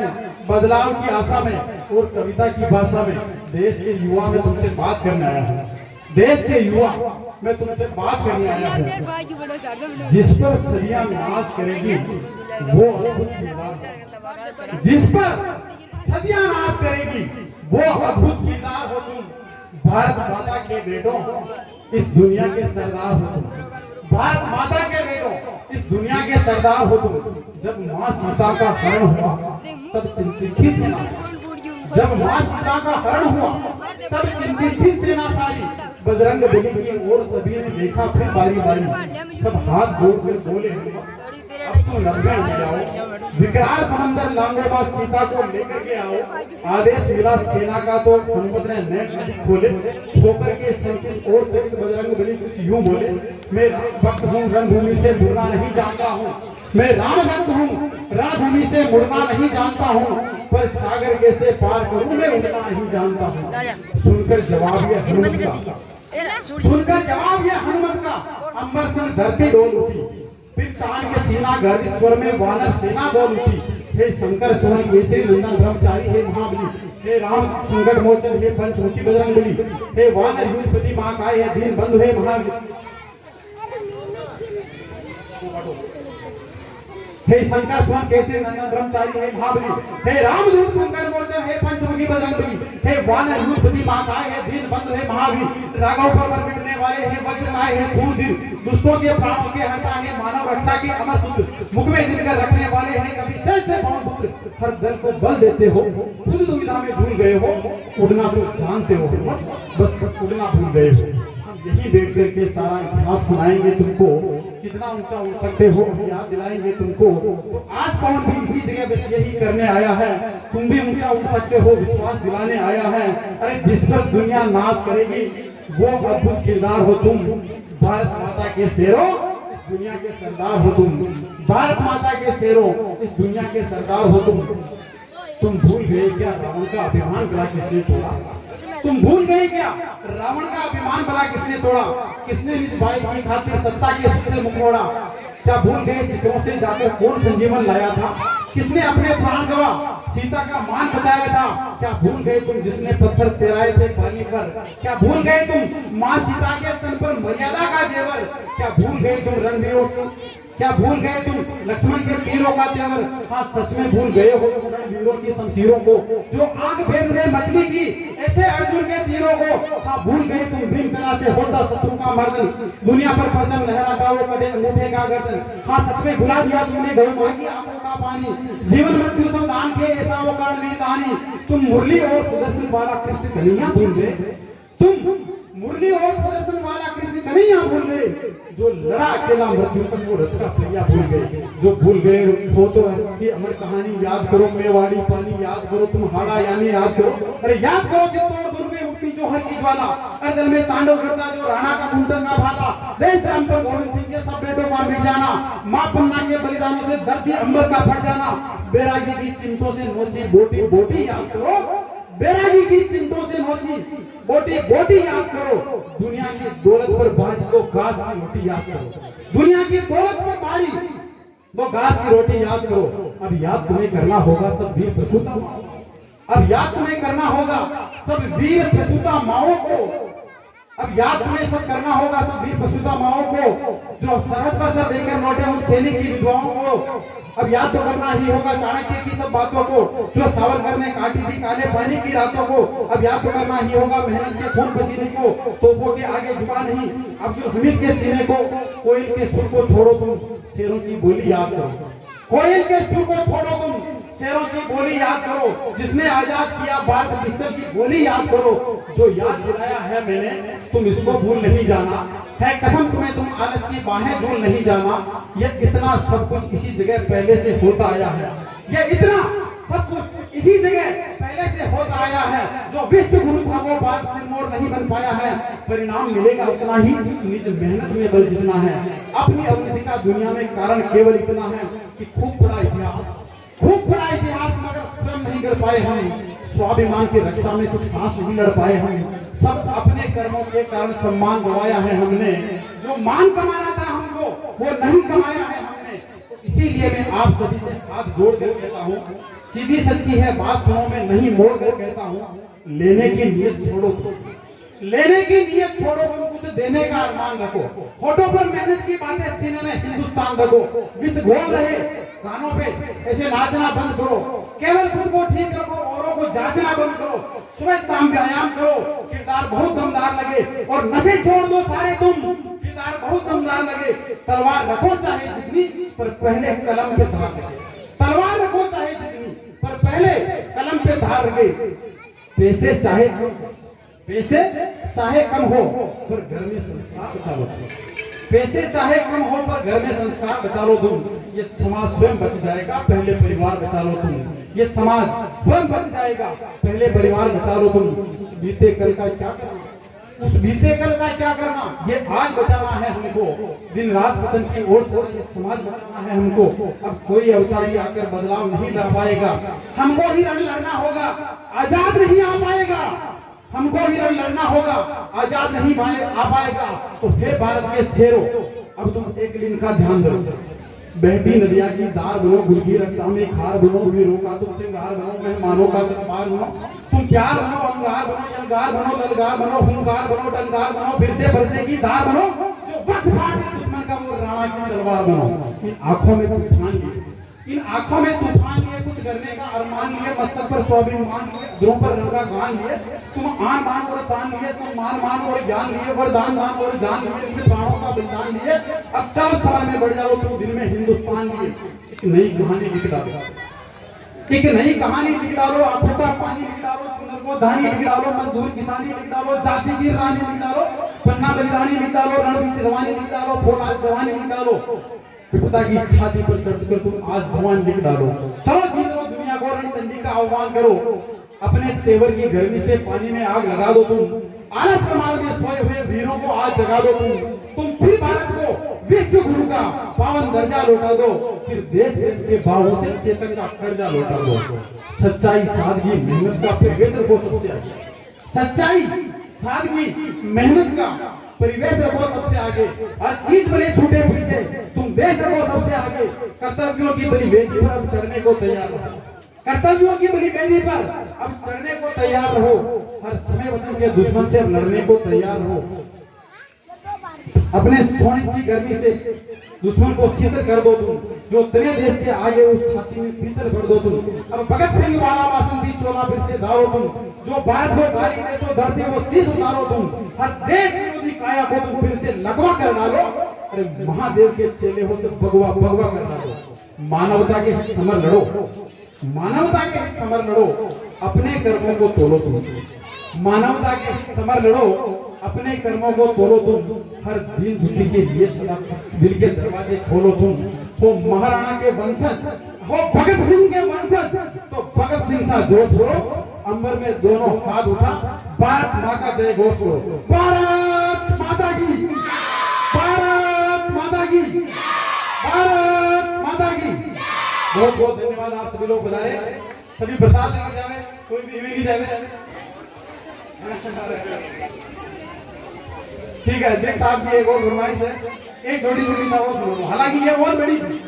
हूँ बदलाव की आशा में और कविता की भाषा में। देश के युवा में तुमसे बात करने आया हूँ, देश के युवा मैं तुमसे बात करने आया हूँ। जिस पर सदियां नाज करेगी वो अद्भुत किरदार, जिस पर सदियां नाज करेगी वो अद्भुत किरदार हो तुम। भारत माता के बेटों इस दुनिया के सरदार हो तुम, भारत माता के बेटों इस दुनिया के सरदार हो तुम। जब माँ सीता का हरण हुआ तब चिंतित सेना, जब माँ सीता का हरण हुआ तब चिंतित सेना सारी। बजरंग बली की ओर सभी ने देखा फिर बारी बारी, सब हाथ जोड़कर बोले अब तो लड़ने लग जाओ। विकराल समंदर लांगोबा सीता को लेकर के आओ। आदेश मिला सेना का तो हनुमत ने नेत्र खोले, होकर के संकित और चकित बजरंग बली कुछ यूं बोले, मैं भक्त हूँ रणभूमि से मुड़ना नहीं जानता हूँ, मैं राम भक्त हूँ रणभूमि से मुड़ना नहीं जानता हूँ, पर सागर कैसे पार करूँ मैं उड़ना नहीं जानता हूँ। सुनकर जवाब ये हनुमत का, सुनकर जवाब ये हनुमत का, अंबर से धरती डोल उठी। फिर तान के सीना गर्वित स्वर में वानर सेना बोल उठी, हे शंकर सुवन केसरी नंदन ब्रह्मचारी हे महाबली, हे राम संकट मोचन हे पंचमुखी बजरंग बली, हे वानर यूथपति महाकाय हे दीन बंधु हे महावीर, हे शंकर सुवन केसरी नंदन ब्रह्मचारी हे महाबली, हे रामदूत संकट मोचन हे पंचमुखी बजरंग बली, हे वानर यूथपति महाकाय हे दीन बंधु हे महावीर, राघव पर मिटने वाले हे वज्रकाय हे सूरवीर, दुष्टों के प्राणों के हरता है मानव रक्षा के अमर सूत्र, मुख में दिनकर रखने वाले हैं कभी श्रेष्ठ पवन पुत्र। हर दल को बल देते हो, खुद दुविधा में भूल गए हो, उड़ना तो जानते हो बस उड़ना भूल गए हो। हम यही बैठ करके सारा इतिहास सुनाएंगे तुमको, कितना ऊंचा उड़ सकते हो याद दिलाएंगे तुमको। तो आज पवन भी इसी जगह पे यही करने आया है, तुम भी ऊंचा उड़ सकते हो विश्वास दिलाने आया है। अरे जिस पर दुनिया नाच करेगी वो अद्भुत किरदार हो तुम। भारत माता के शेरों इस दुनिया के सरदार हो तुम, भारत माता के शेरों इस दुनिया के सरदार हो तुम। तुम भूल गए क्या रावण का अभिमान भला किसने तोड़ा, तुम भूल गए क्या रावण का अभिमान भला किसने तोड़ा, किसने निज भाई की खातिर सत्ता के सुख से मुख मोड़ा। क्या भूल गए चित्रों से जाकर कौन संजीवन लाया था, किसने अपने प्राण गवा सीता का मान बचाया था। क्या भूल गए तुम जिसने पत्थर तेराए थे पानी पर, क्या भूल गए तुम माँ सीता के तन पर मर्यादा का जेवर, क्या भूल गए तुम रणवीरों को, क्या भूल गए तुम लक्ष्मण के तीरों का तेवर। हाँ सच में भूल गए हो तुम रणवीरों की शमशीरों को, जो आग भेद दे मछली की ऐसे अर्जुन के तीरों को। हाँ भूल गए तुम भीम कला से होता शत्रु का मर्दन, दुनिया पर परचम लहराता वो कटे मुठे का गर्दन। हाँ सच में भुला दिया तुमने गौ माँ की आंखों का पानी, जीवन मृत्यु संधान के ऐसा वो कर्ण वीर कहानी। तुम मुरली और सुदर्शन वाला कृष्ण कन्हैया भूल गए, तुम मुरली और सुदर्शन वाला कृष्ण कन्हैया भूल गए, जो लड़ा अकेला मृत्यु तक वो रथ का पहिया भूल गए। जो भूल गए हो तो कि अमर कहानी याद करो, मेवाड़ी पानी याद करो, तुम हाड़ा यानी याद करो। अरे याद करो चित्तौड़ दुर्ग में उठती जो हर की ज्वाला, अरदल में तांडव करता जो राणा का कुंटन का भाला। देश धर्म पर गोविंद सिंह के सब बेटों का मिट जाना, माँ पन्ना के बलिदानों से धरती अंबर का फट जाना। बैरागी की चिमटों से नोची बोटी बोटी याद करो, बैरागी की चिमटों से नोची बोटी बोटी याद करो। दुनिया की दौलत पर बाज को घास की रोटी याद करो, दुनिया की दौलत पर बारी वो घास की रोटी याद करो। अब याद तुम्हें करना होगा सब वीर प्रसूता माओ, अब याद तुम्हें करना होगा सब वीर प्रसूता माओ को, अब याद तुम्हें सब करना होगा सब वीर प्रसूता माओ को, जो सरहद पर सर देकर लौटे उन सैनिक की विधवाओं को। अब याद तो करना ही होगा चाणक्य की सब बातों को, जो सावरकर ने काटी थी काले पानी की रातों को। अब याद तो करना ही होगा मेहनत के खून पसीने को, तोपों के आगे झुका नहीं अब्दुल हमीद के सीने को। कोयल के सुर को छोड़ो तुम शेरों की बोली याद करो, कोयल के सुर को छोड़ो तुम शेरों की बोली याद करो। जिसने आजाद किया भारत पिस्टल की गोली याद करो। जो याद दिलाया है मैंने तुम इसको भूल नहीं जाना, है कसम तुम्हें तुम आलस की बाहें झूल नहीं जाना। ये इतना सब कुछ इसी जगह पहले से होता आया है, ये इतना सब कुछ इसी जगह पहले से होता आया है। जो विश्व गुरु था वो बात सिरमौर नहीं बन पाया है, परिणाम मिलेगा उतना ही निज मेहनत में बल जितना है। अपनी अवनति का दुनिया में कारण केवल इतना है कि खूब बड़ा इतिहास मगर स्वयं नहीं कर पाए हम, स्वाभिमान की रक्षा में कुछ खास नहीं लड़ पाए हम। सब अपने कर्मों के कारण सम्मान गवाया है हमने, जो मान कमाना था हमको वो नहीं कमाया है हमने। तो इसीलिए मैं आप सभी से हाथ जोड़ कर कहता हूँ सीधी सच्ची है बात सुनो, मैं नहीं मोड़ कर कहता हूँ, लेने की नीयत छोड़ो तुम, लेने की नीयत छोड़ो तुम, कुछ देने का अरमान रखो, होठों पर मेहनत की बातें, सीने में हिंदुस्तान रखो, विष घोल रहे कानों पे ऐसे नाचना बंद करो, केवल खुद को ठीक रखो, औरों को जांचना बंद करो, सुबह शाम व्यायाम करो, किरदार बहुत दमदार लगे, और नशे छोड़ दो सारे तुम, किरदार बहुत दमदार लगे, तलवार रखो चाहे जितनी पर पहले कलम पे धार लगे, तलवार रखो चाहे जितनी पर पहले कलम पे धार लगे, पैसे चाहे कम हो पर घर में संस्कार बचा लो, पैसे चाहे कम हो पर घर में संस्कार बचा लो तुम, ये समाज स्वयं बच जाएगा, पहले परिवार बचा लो तुम, ये समाज स्वयं बच जाएगा, पहले परिवार बचा लो तुम। उस बीते कल का क्या करना, उस बीते कल का क्या करना, ये आज बचाना है हमको, दिन रात पतन की ओर चढ़ ये समाज बचाना है हमको, अब कोई अवतारी आकर बदलाव नहीं ला पाएगा, हमको ही रण लड़ना होगा, आजाद नहीं आ पाएगा, हमको ही रण लड़ना होगा, आजाद नहीं आ पाएगा, तो हे भारत के शेरों, अब तुम एक दिन का ध्यान दो, बहती नदिया की धार बनो, गुल की रक्षा में खार बनो, वीरों का तुम श्रृंगार बनो, मेहमानों का सत्कार बनो, तुम प्यार बनो, अंगार बनो, यलगार बनो, दलगार बनो, हुंकार बनो, टंकार बनो, फिर से की धार बनो, जो वक्त फाड़ दे दुश्मन का वो रावण की तलवार बनो। इन आंखों में तूफान लिए, इन आंखों में तूफान लिए, कुछ करने का अरमान लिए, मस्तक पर स्वाभिमान लिए, ध्रुव पर रंगा गान लिए, तुम आन बान और शान लिए, सम्मान मान और ज्ञान लिए, वरदान दान और जान लिए, अपने प्राणों का बलिदान लिए, अब चलो समय में बढ़ जाओ तुम दिल में हिंदुस्तान लिए, एक नई कहानी लिख डालो, एक नई कहानी लिख डालो, आंखों का पानी लिख डालो, चुनर को धानी लिख डालो, मजदूर किसानी लिख डालो, झांसी की रानी लिख डालो, पन्ना बलिदानी लिख डालो, रणबीर रवानी लिख डालो, फौलाद जवानी लिख डालो, पिता की छाती पर चढ़कर तुम आज भगवान लिख डालो, चलो जीत लो दुनिया को, रणचंडी का आह्वान करो, अपने तेवर की गर्मी से पानी में आग लगा दो तुम, आलस कमाल में सोए हुए वीरों को आज जगा दो तुम फिर भारत को विश्व गुरु का पावन दर्जा लौटा दो, फिर देश प्रेम के भावों से चेतन का कर्जा लौटा दो, सच्चाई सादगी मेहनत का परिवेश रखो सबसे आगे, सच्चाई सादगी मेहनत का परिवेश रखो सबसे आगे, हर चीज भले छूटे पीछे, तुम देश रखो सबसे आगे, कर्तव्यों की बलि वेदी पर अब चढ़ने को तैयार रहो, कर्तव्यों की बलि वेदी पर अब चढ़ने को तैयार रहो, हर समय वतन के दुश्मन से लड़ने को तैयार रहो, अपने सोने की गर्मी से दुश्मन को शीतल कर दो तुम, जो तेरे देश के आगे उस छाती में भीतर भर दो तुम, अब भगत सिंह वाला बासंती चोला फिर से दारो तुम, जो भारत को गाली दे तो दर से वो शीश उतारो तुम, हर देश विरोधी काया को तुम फिर से लगवा कर डालो, अरे महादेव के चेले हो से भगवा भगवा कर डालो, मानवता के हित समर लड़ो, मानवता के हित समर लड़ो, अपने कर्मों को तोलो तुम, मानवता के हित समर लड़ो, अपने कर्मों को तोलो तुम, हर दिन दुखी के लिए सदा दिल के दरवाजे खोलो तुम, हो महाराणा के वंशज, हो भगत सिंह के वंशज, तो भगत सिंह सा जोश करो, अंबर में दोनों हाथ उठा, भारत माँ का जय घोष करो, भारत माता की, भारत माता की, भारत माता की। बहुत बहुत धन्यवाद, आप सभी लोग बधाए, सभी प्रसाद लेके जावे, कोई भी नहीं जावे, ठीक है। देख साहब की एक और फरमाइश है, एक छोटी सी कविता और सुनो, हालांकि ये बहुत बड़ी थी,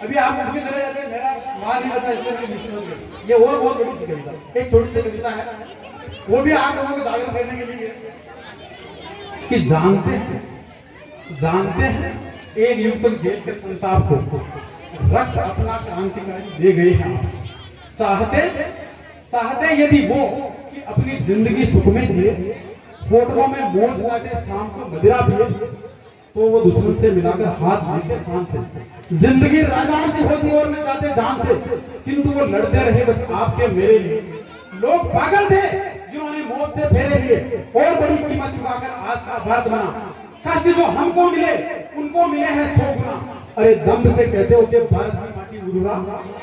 अभी आप उठ के चले जाते, मेरा मार नहीं रहता, इसलिए ये और बहुत बड़ी कविता, एक छोटी सी कविता है, वो भी आप लोगों को जागरूक करने के लिए कि जानते हैं एक युग तक जेल के संताप को रक्त अपना क्रांतिकारी दे गए हैं, चाहते यदि वो कि अपनी जिंदगी सुख में जिए, फोटो में मौज काटे, शाम को मदिरा पिए, तो वो दुश्मन से मिलाकर हाथ जीते शान से, जिंदगी राजाओं से होती और न जाते जान से, किंतु वो लड़ते रहे बस आपके मेरे लिए, लोग पागल थे जिन्होंने मौत से फेरे लिए, और बड़ी कीमत चुकाकर आज का भारत बना, कष्ट जो हमको मिले उनको मिले हैं 100 गुना, अरे दम से कहते हो कि भारत की माटी मुरुरा,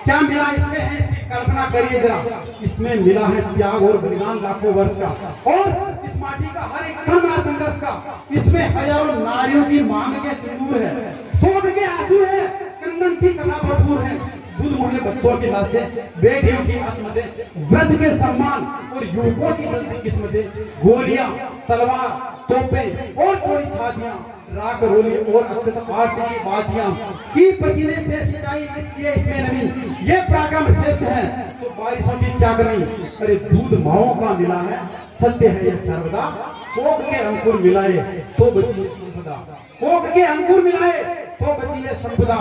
क्या मिला इसमें है इसकी कल्पना करिए जरा, इसमें मिला है त्याग और बलिदान लाखों वर्ष का, और इस माटी का हर एक कण संघर्ष का, इसमें हजारों नारियों की मांग के सिंदूर है, शोध के आंसू है, कंदन की कला भरपूर है, दूध मुहे बच्चों की लाशें, बेटियों की अस्मतें, वृद्ध के सम्मान और युवकों की जलती किस्मतें, गोलियां, तलवार, तोपें और छोड़ी छातियां, राख रोली और अक्षत आरती की बातियां की पसीने से सिंचाई इसलिए इसमें नमी, ये पराक्रम श्रेष्ठ है तो बारिशों की क्या कमी। अरे दूध माओ का मिला है सत्य है ये सर्वदा, कोक के अंकुर मिलाए तो बची है संपदा, कोक के अंकुर मिलाए तो बची है संपदा।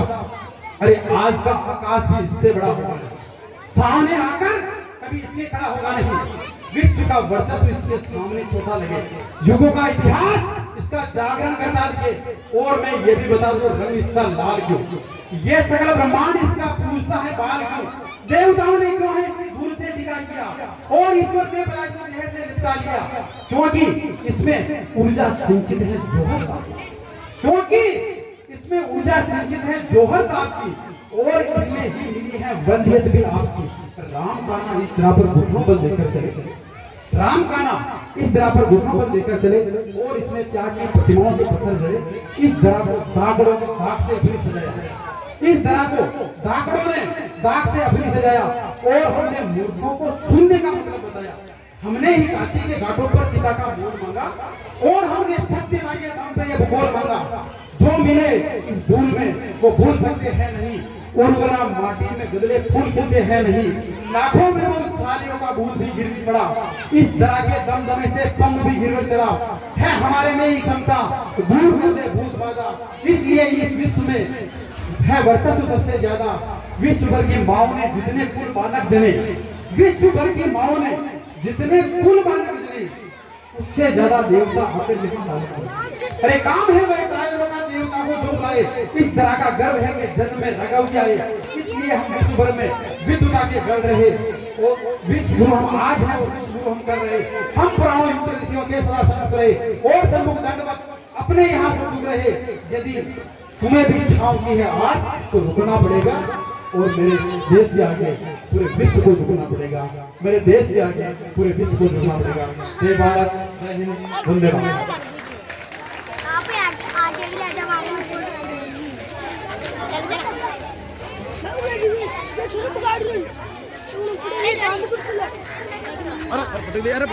अरे आज का आकाश भी इससे बड़ा होगा, सामने आकर कभी इसके खड़ा होगा नहीं, विश्व का वर्चस्व इसके सामने छोटा लगे, युगों का इतिहास इसका जागरण करता दिखे। और मैं ये भी बता दूं रंग इसका लाल क्यों, ये सकल ब्रह्मांड इसका पूछता है बाल क्यों, देवताओं ने क्यों है इसकी धूल से टिका किया और ईश्वर ने बनाए तो देह से लिपटा लिया, क्योंकि इसमें ऊर्जा सिंचित है जोहर का, क्योंकि इसमें ऊर्जा सिंचित है जोहर आपकी और इसमें ही मिली है वल्यत भी आपकी। राम का नाम इस तरह पर घुटनों पर लेकर चले, राम का नाम इस तरह पर घुटनों पर लेकर चले और इसमें क्या की प्रतिमाओं के पत्थर जड़े, इस तरह को दागड़ों के दाग से अपनी सजाया, इस तरह को दागड़ों ने दाग से अपनी सजाया और हमने मूर्खों को सुनने का मतलब बताया। हमने ही काशी के घाटों पर चिता का बोल मांगा और हमने सत्य के नाम पे ये भूगोल मांगा, जो मिले इस धूल में वो भूल सकते हैं नहीं, उर्वरा माटी में गदले फूल खिलते हैं नहीं, लाखों में वो सालियों का भूत भी गिर पड़ा, इस तरह के दमदमे से पंख भी गिर चढ़ा है, हमारे में ही क्षमता भूल कर दे भूत बाजा, इसलिए इस विश्व में है वर्चस्व सबसे ज्यादा। विश्व भर की माओ ने जितने कुल बालक जने, विश्व भर की माओ ने जितने कुल बालक जने, उससे ज्यादा देवता आते नहीं। अरे काम है वह कायरों का देवता को जो बुलाए, इस तरह का गर्व है कि जन्म में रगव जाए, इसलिए हम विश्व भर में विद्युता के गढ़ रहे और विश्व गुरु हम आज हैं और विश्व गुरु हम कर रहे, हम पुराणों युक्त ऋषियों के सलाह रहे और सन्मुख दंडवत अपने यहाँ से डूब रहे। यदि तुम्हें भी छाव की है आज तो रुकना पड़ेगा और मेरे देश के आगे पूरे विश्व को झुकना पड़ेगा, मेरे देश के आगे पूरे विश्व को झुकना पड़ेगा। जय भारत, जय हिंद, वंदे मातरम। अरे